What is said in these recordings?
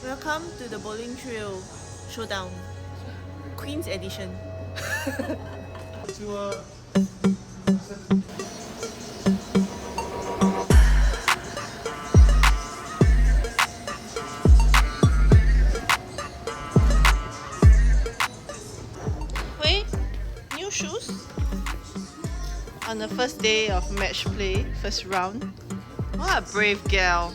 Welcome to the Bowling Trail Showdown, Queen's Edition. Wait, new shoes? On the first day of match play, first round. What a brave gal.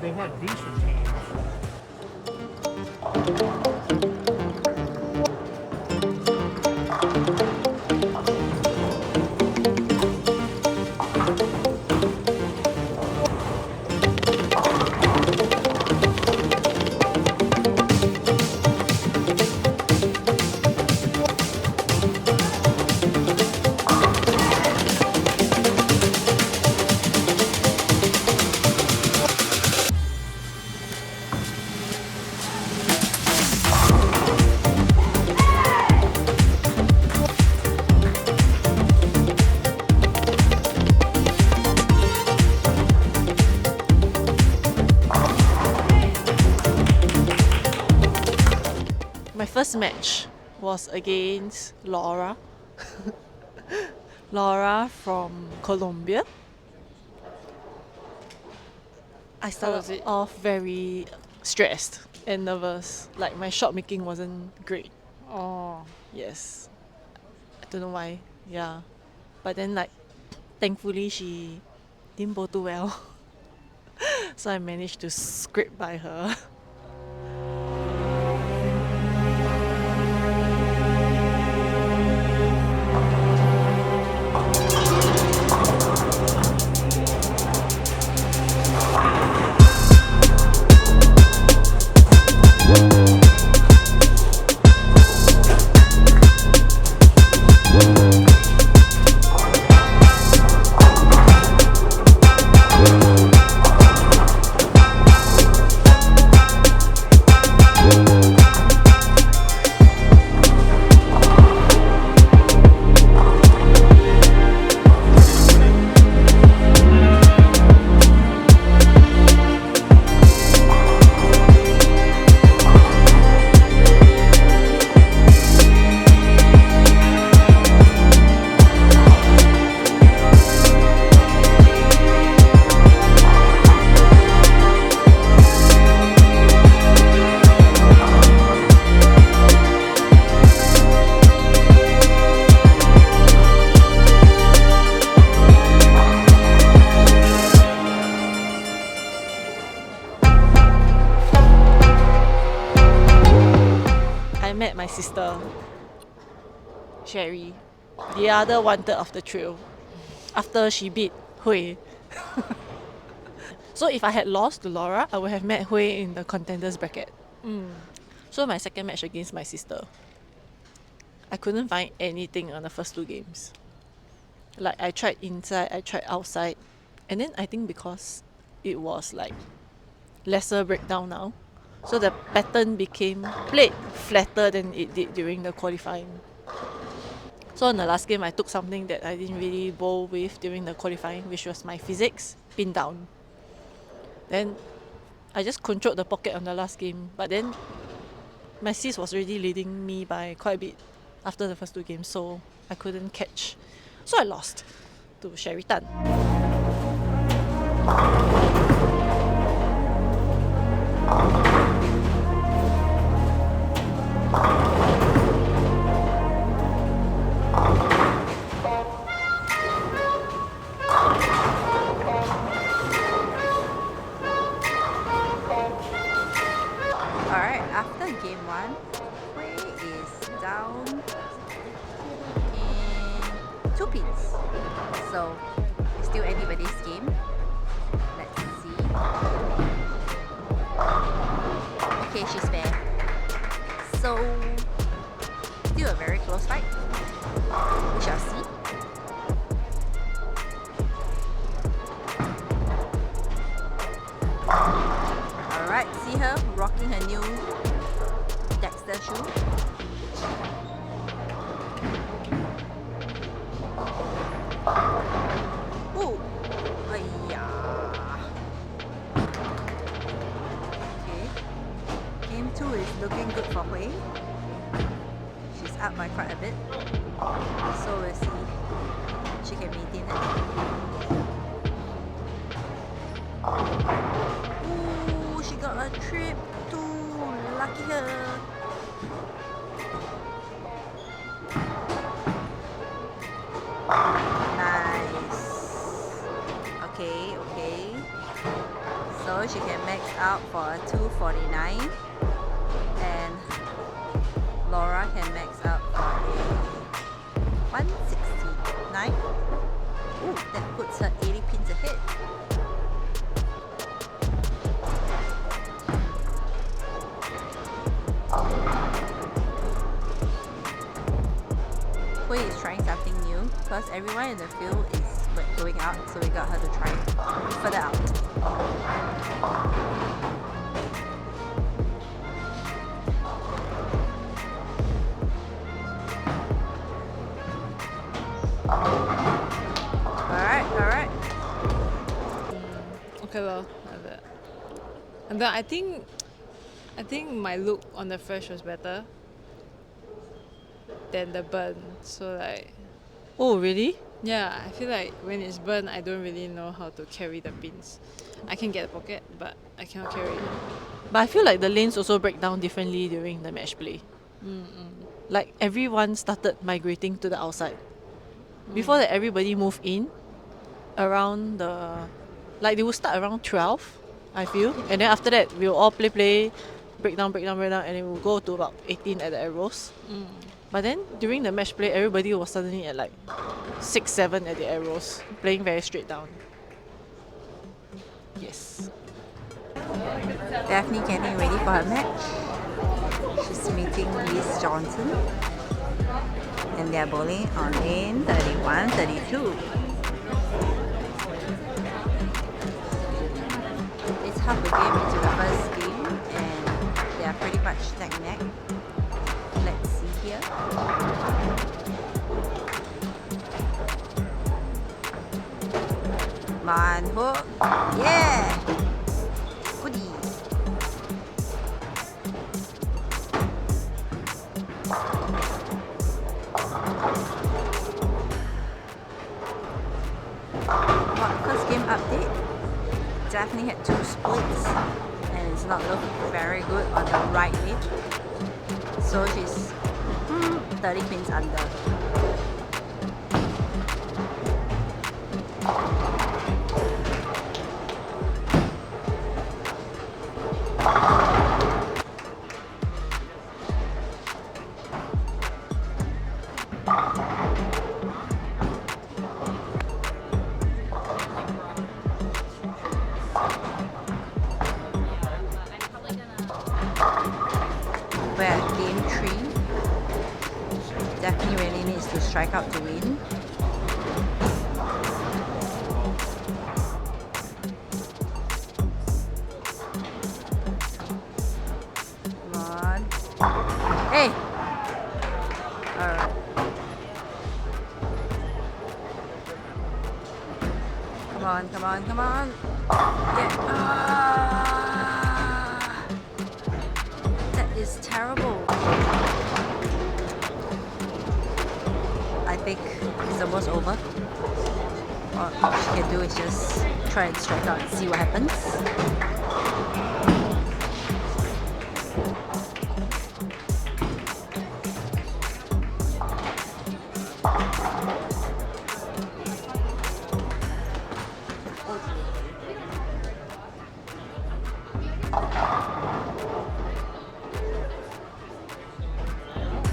They had decent teams. My first match was against Laura. Laura from Colombia. I started off very stressed and nervous. Like my shot making wasn't great. Oh, Yes. I don't know why. Yeah. But then like thankfully she didn't bowl too well. So I managed to scrape by her. I met my sister, Sherry, the other wanted of the trail, after she beat Hui. So if I had lost to Laura, I would have met Hui in the contenders bracket. So my second match against my sister, I couldn't find anything on the first two games. Like I tried inside, I tried outside, and then I think because it was like lesser breakdown now, so the pattern became played flatter than it did during the qualifying. So in the last game, I took something that I didn't really bowl with during the qualifying, which was my physics pin down. Then I just controlled the pocket on the last game, but then my sis was already leading me by quite a bit after the first two games, so I couldn't catch. So I lost to Sherry Tan. Alright, after game 1, Hui is down in 2 pins. So it's still anybody's game. Let's see. Okay, she's fair. So still a very close fight. We shall see. Alright, see her rocking her new Dexter shoe. Ooh! Ayya! Okay. Game 2 is looking good for Hui. She's up by quite a bit. So we'll see if she can maintain it. Ooh, she got a trip too. Lucky her. Nice. Okay, okay. So she can max out for a 249 and Laura can max out for a 169. Ooh, that puts her 80 pins ahead. Hui is trying something new because everyone in the field is going out, so we got her to try further out. Alright. Okay lor, like that. And then I think my look on the fresh was better than the burn. So like, oh really? Yeah, I feel like when it's burn, I don't really know how to carry the pins. I can get a pocket, but I cannot carry it. But I feel like the lanes also break down differently during the match play. Like everyone started migrating to the outside. Before that, everybody moved in around the, like they will start around 12, I feel, and then after that we'll all play, break down, and then we'll go to about 18 at the arrows. But then during the match play, everybody was suddenly at like 6, 7 at the arrows, playing very straight down. Yes. Daphne getting ready for her match. She's meeting Liz Johnson. And they're bowling on lane 31, 32. It's half a game into the first game and they are pretty much neck and neck. Let's see here. Man hook. Yeah! Goodie. First game update. Daphne had 2 splits and it's not looking very good on the right lane. So she's 30 pins under. We're at game 3. Daphne really needs to strike out to win. Come on. Hey! Alright. Come on, come on, come on. Yeah. That is terrible. I think it's almost over. All she can do is just try and strike out and see what happens.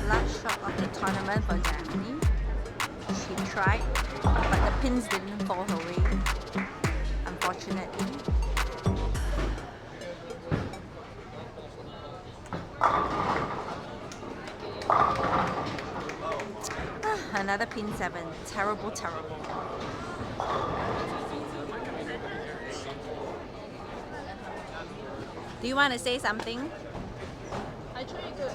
Last shot of the tournament for Daphne. She tried, but the pins didn't fall her way, unfortunately. Another pin 7. Terrible, terrible. Do you want to say something? I tried good.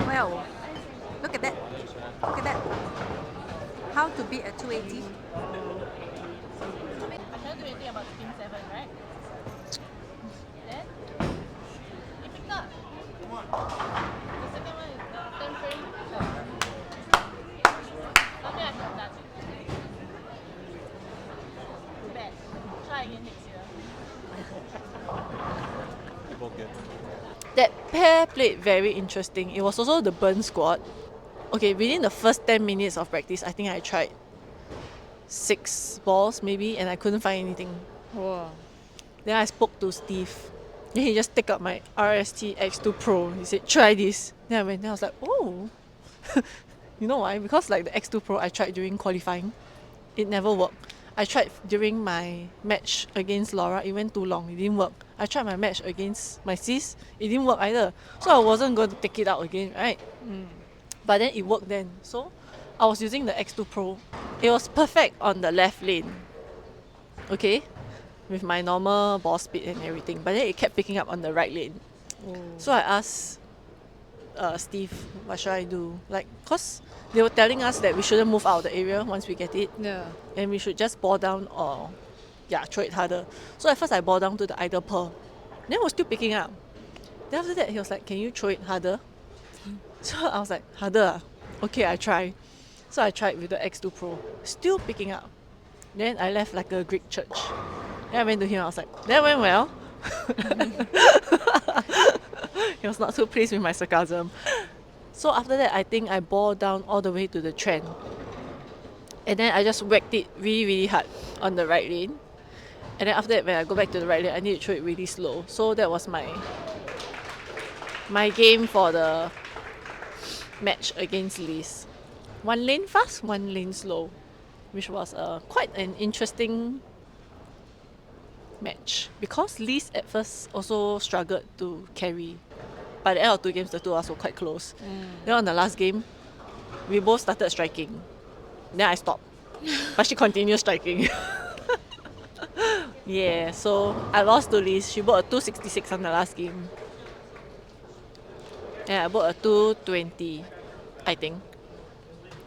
Well, look at that. Look at that. How to beat a 280? I can't do anything about pin 7, right? Then, you picked up. The second one is the 10 frame. Something I could have done. Too bad. Try again next year. That pair played very interesting. It was also the burn squad. Okay, within the first 10 minutes of practice, I think I tried 6 balls maybe, and I couldn't find anything. Wow. Then I spoke to Steve. Then he just take up my RST X2 Pro. He said, try this. Then I went, then I was like, oh. You know why? Because like the X2 Pro I tried during qualifying, it never worked. I tried during my match against Laura, it went too long, it didn't work. I tried my match against my sis, it didn't work either. So I wasn't going to take it out again, right? But then it worked then. So I was using the X2 Pro. It was perfect on the left lane. Okay? With my normal ball speed and everything. But then it kept picking up on the right lane. So I asked Steve, what should I do? Like, cause they were telling us that we shouldn't move out of the area once we get it. Yeah. And we should just ball down or throw it harder. So at first I ball down to the idle pearl. Then it was still picking up. Then after that he was like, can you throw it harder? So I was like, harder? Okay, I try. So I tried with the X2 Pro. Still picking up. Then I left like a Greek church. Then I went to him, I was like, that went well. He was not too pleased with my sarcasm. So after that, I think I ball down all the way to the trend. And then I just whacked it really, really hard on the right lane. And then after that, when I go back to the right lane, I need to throw it really slow. So that was my game for the match against Liz. 1 lane fast, 1 lane slow, which was quite an interesting match because Liz at first also struggled to carry. By the end of 2 games, the 2 of us were quite close. Then on the last game, we both started striking. Then I stopped, but she continued striking. Yeah, so I lost to Liz. She bought a 266 on the last game. Yeah, I bought a 220, I think.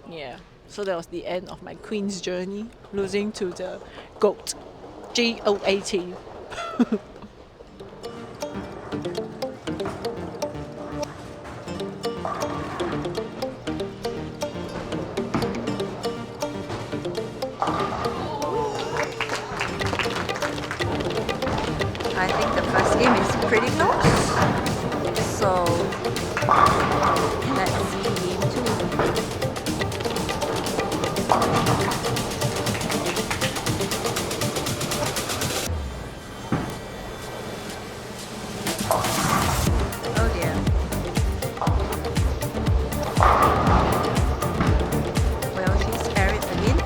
Yeah, so that was the end of my Queen's journey, losing to the GOAT. GOAT. I think the first game is pretty close. So let's see game 2. Oh dear. Well, she's carried again.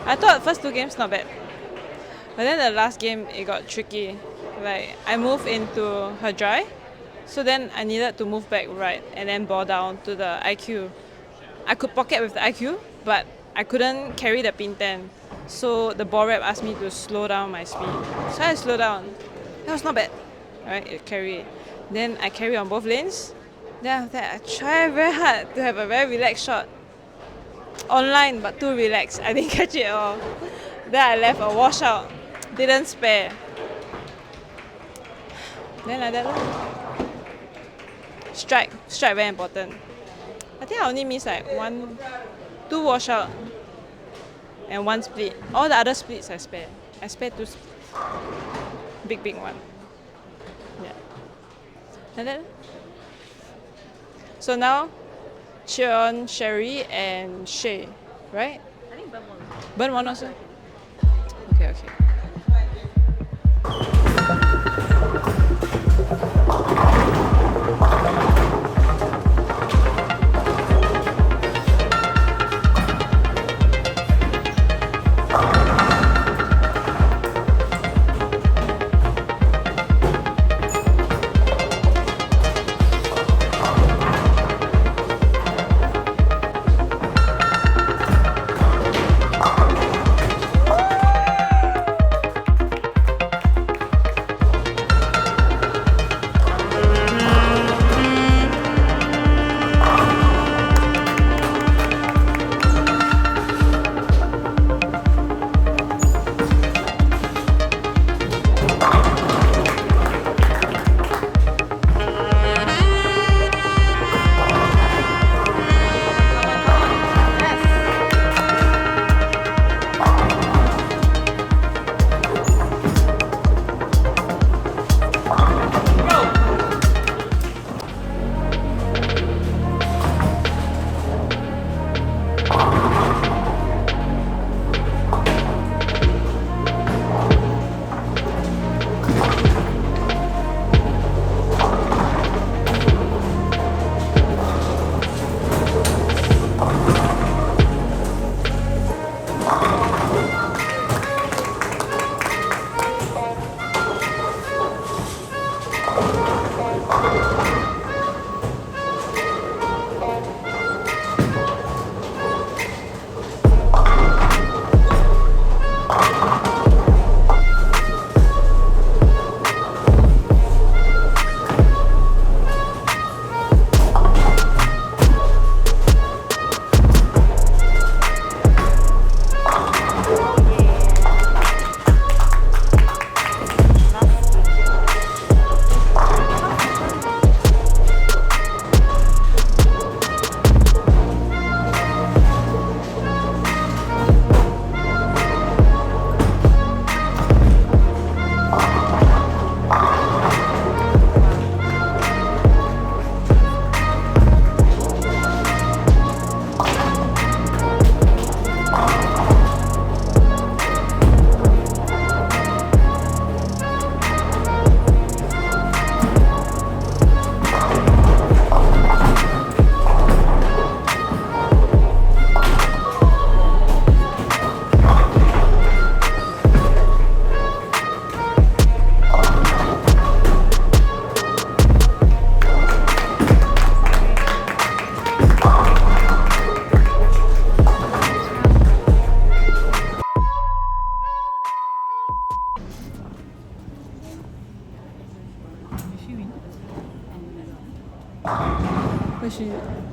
I thought first 2 games not bad. But then the last game, it got tricky. Like, I moved into her dry, so then I needed to move back right and then ball down to the IQ. I could pocket with the IQ, but I couldn't carry the pin 10. So the ball rep asked me to slow down my speed. So I slowed down. That was not bad. Right, it carried. Then I carry on both lanes. Then after that, I try very hard to have a very relaxed shot. Online, but too relaxed. I didn't catch it at all. Then I left a washout. Didn't spare. Then like that. Strike very important. I think I only missed like 2 washout and 1 split. All the other splits I spare. I spare 2 splits. Big one. Yeah. Like that. So now, Cheon, Sherry, and Shay, right? I think Burn one. Burn one also? Okay.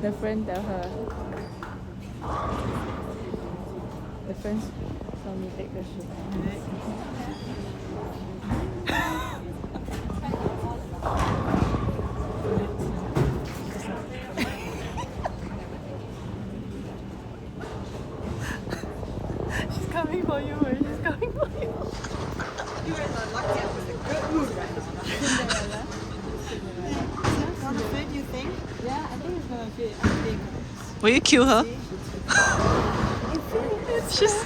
The friend tell her. The friends saw me take the shit. She's coming for you, man. She's coming for you. You guys are lucky I was in a good mood right now. It's gonna fit, you think? Yeah, I think it's gonna fit. I think. Will you kill her? She's.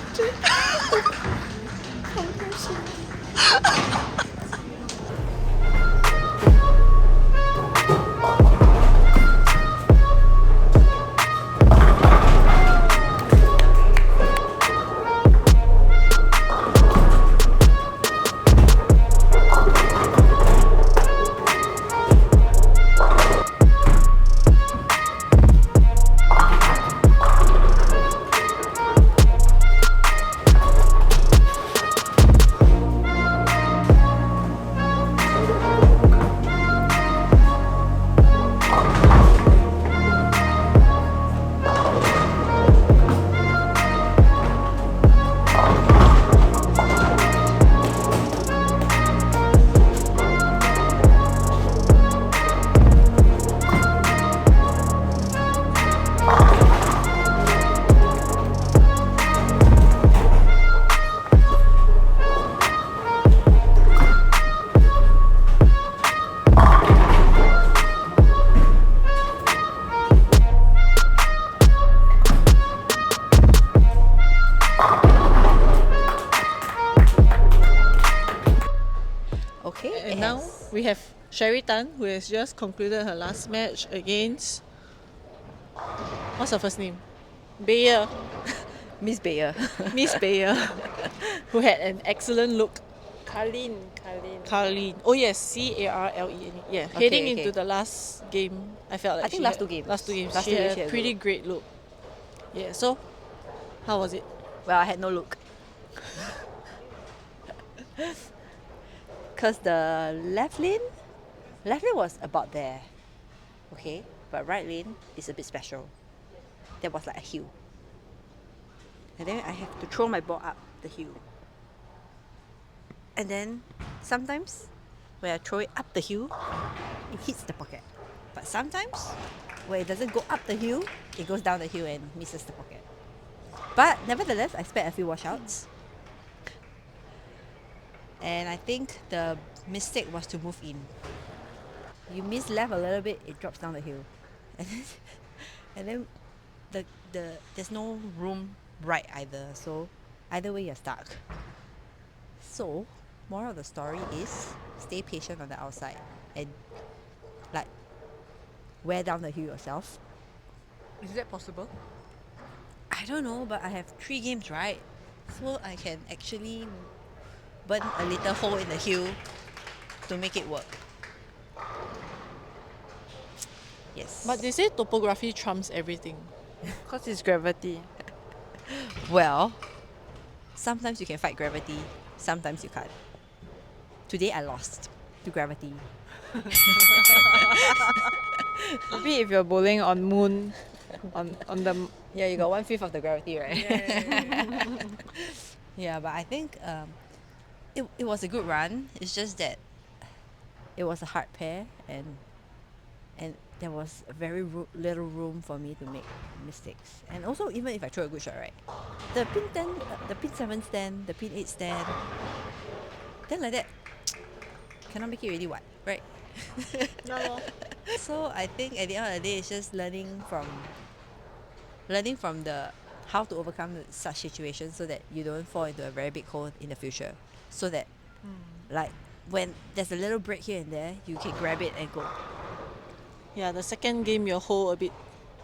we have Sherry Tan, who has just concluded her last match against. What's her first name? Bayer. Miss Bayer. Miss Bayer, who had an excellent look. Carlene. Carlene. Oh yes, Carlene. Yeah. Okay, Heading okay. into the last game, I felt like I think she last had- two games. Last two games. Last She two games had she a had a pretty good great look. Yeah. So, how was it? Well, I had no look. Because the left lane was about there. Okay, but right lane is a bit special. There was like a hill. And then I have to throw my ball up the hill. And then sometimes when I throw it up the hill, it hits the pocket. But sometimes when it doesn't go up the hill, it goes down the hill and misses the pocket. But nevertheless, I spared a few washouts. And I think the mistake was to move in. You miss left a little bit, it drops down the hill. And then there's no room right either, so either way you're stuck. So, moral of the story is stay patient on the outside and like wear down the hill yourself. Is that possible? I don't know, but I have 3 games, right? So I can actually burn a little hole in the hill to make it work. Yes. But they say topography trumps everything. Because it's gravity. well, sometimes you can fight gravity, sometimes you can't. Today I lost to gravity. Maybe if you're bowling on moon, on the Yeah, you got 1/5 of the gravity, right? Yeah, but I think it was a good run. It's just that it was a hard pair and there was very little room for me to make mistakes. And also, even if I throw a good shot, right, the pin 10, the pin 7 stand, the pin 8 stand, then like that, cannot make it really what, right? So I think at the end of the day, it's just learning from the how to overcome such situations so that you don't fall into a very big hole in the future. So that like when there's a little break here and there, you can grab it and go. Yeah, the second game your hole a bit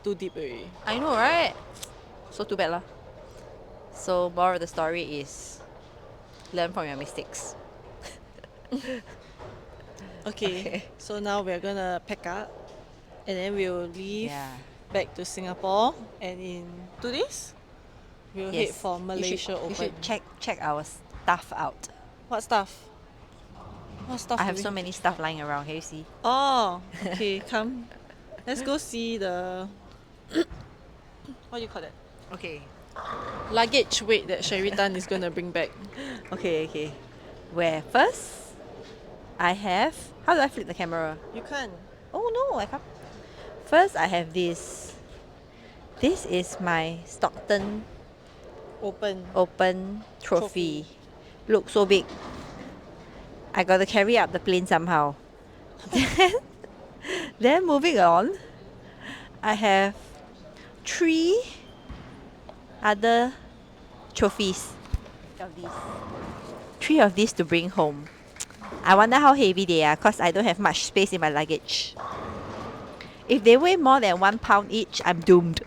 too deep already. I know, right? So too bad lah. So moral of the story is learn from your mistakes. Okay, so now we're gonna pack up and then we'll leave Yeah. back to Singapore, and in 2 days we'll head for Malaysia You Open. should check our stuff out. What stuff? What stuff? I do have we- so many stuff lying around. Can you see? Oh, okay, come. Let's go see the what do you call that? Okay. Luggage weight that Sherry Tan is gonna bring back. Okay. Where first I have, how do I flip the camera? You can't. Oh no, I can't. First I have this. This is my Stockton Open. Open trophy. Look, so big. I got to carry up the plane somehow. Then moving on, I have 3 other trophies. Of these. 3 of these to bring home. I wonder how heavy they are because I don't have much space in my luggage. If they weigh more than 1 pound each, I'm doomed.